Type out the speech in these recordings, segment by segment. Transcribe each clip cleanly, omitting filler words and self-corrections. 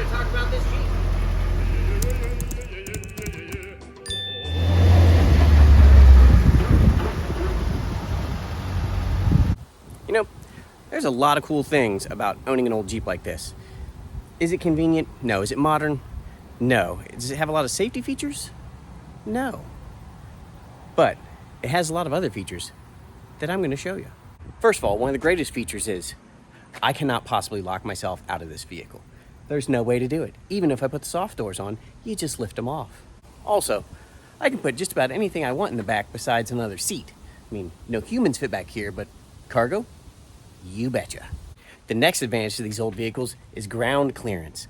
to talk about this Jeep. You know, there's a lot of cool things about owning an old Jeep like this. Is it convenient? No. Is it modern? No. Does it have a lot of safety features? No. But it has a lot of other features that I'm going to show you. First of all, one of the greatest features is I cannot possibly lock myself out of this vehicle. There's no way to do it. Even if I put the soft doors on, you just lift them off. Also, I can put just about anything I want in the back besides another seat. I mean, no humans fit back here, but cargo? You betcha. The next advantage to these old vehicles is ground clearance.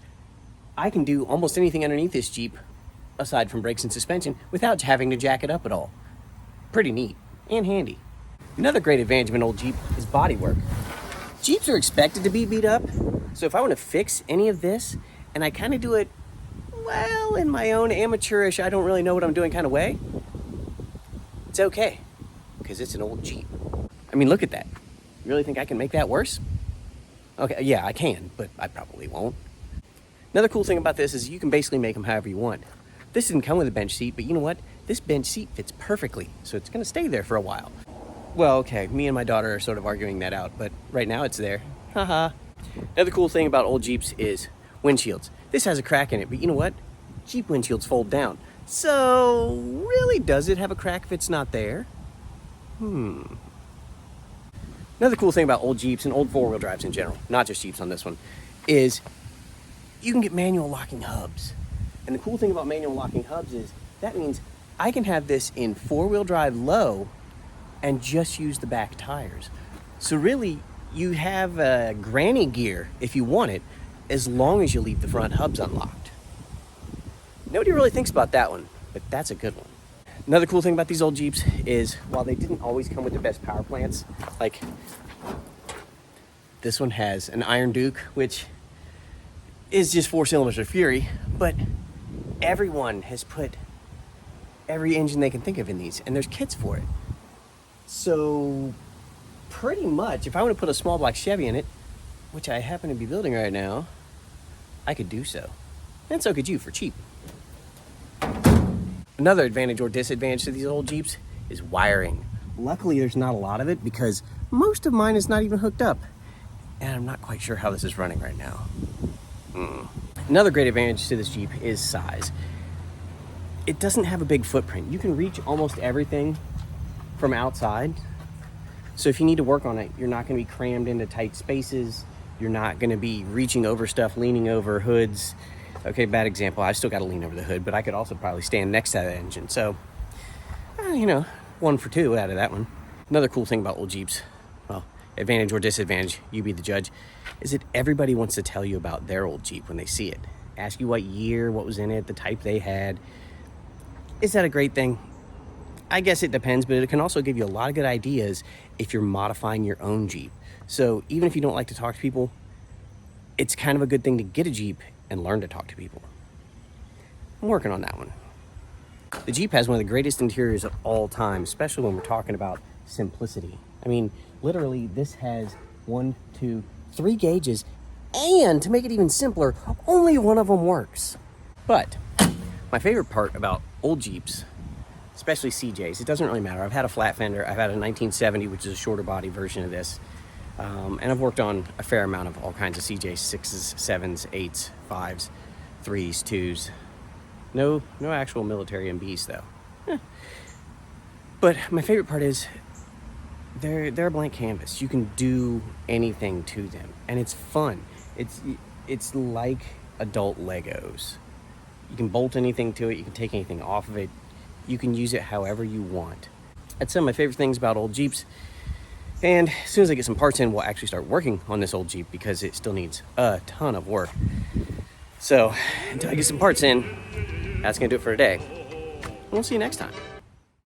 I can do almost anything underneath this Jeep, aside from brakes and suspension, without having to jack it up at all. Pretty neat and handy. Another great advantage of an old Jeep is bodywork. Jeeps are expected to be beat up, so if I want to fix any of this, and I kind of do it, well, in my own amateurish, I don't really know what I'm doing kind of way, it's okay, because it's an old Jeep. I mean, look at that. You really think I can make that worse? Okay, yeah, I can, but I probably won't. Another cool thing about this is you can basically make them however you want. This didn't come with a bench seat, but you know what? This bench seat fits perfectly, so it's going to stay there for a while. Well, okay, me and my daughter are sort of arguing that out, but right now it's there. Haha. Another cool thing about old Jeeps is windshields. This has a crack in it, but you know what? Jeep windshields fold down. So, really, does it have a crack if it's not there? Another cool thing about old Jeeps and old four-wheel drives in general, not just Jeeps on this one, is you can get manual locking hubs. And the cool thing about manual locking hubs is that means I can have this in four-wheel drive low and just use the back tires. So really, you have granny gear if you want it, as long as you leave the front hubs unlocked. Nobody really thinks about that one, but that's a good one. Another cool thing about these old Jeeps is while they didn't always come with the best power plants, like this one has an Iron Duke, which is just 4 cylinders of fury, but everyone has put every engine they can think of in these, and there's kits for it. So pretty much, if I want to put a small block Chevy in it, which I happen to be building right now, I could do so. And so could you for cheap. Another advantage or disadvantage to these old Jeeps is wiring. Luckily, there's not a lot of it because most of mine is not even hooked up. And I'm not quite sure how this is running right now. Another great advantage to this Jeep is size. It doesn't have a big footprint. You can reach almost everything from outside. So if you need to work on it, you're not going to be crammed into tight spaces. You're not going to be reaching over stuff, leaning over hoods. Okay, bad example. I've still got to lean over the hood, but I could also probably stand next to that engine. So, you know, 1 for 2 out of that one. Another cool thing about old Jeeps, well, advantage or disadvantage, you be the judge, is that everybody wants to tell you about their old Jeep when they see it. Ask you what year, what was in it, the type they had. Is that a great thing? I guess it depends, but it can also give you a lot of good ideas if you're modifying your own Jeep. So even if you don't like to talk to people, it's kind of a good thing to get a Jeep and learn to talk to people. I'm working on that one. The Jeep has one of the greatest interiors of all time, especially when we're talking about simplicity. I mean, literally, this has 1, 2, 3 gauges, and to make it even simpler, only one of them works. But my favorite part about old Jeeps, especially CJs, it doesn't really matter. I've had a flat fender. I've had a 1970, which is a shorter body version of this. And I've worked on a fair amount of all kinds of CJs, 6s, 7s, 8s, 5s, 3s, 2s. No actual military MBs though. But my favorite part is they're a blank canvas. You can do anything to them, and it's fun. It's like adult Legos. You can bolt anything to it. You can take anything off of it. You can use it however you want. That's some of my favorite things about old Jeeps. And as soon as I get some parts in, we'll actually start working on this old Jeep because it still needs a ton of work. So until I get some parts in, that's gonna do it for today. We'll see you next time.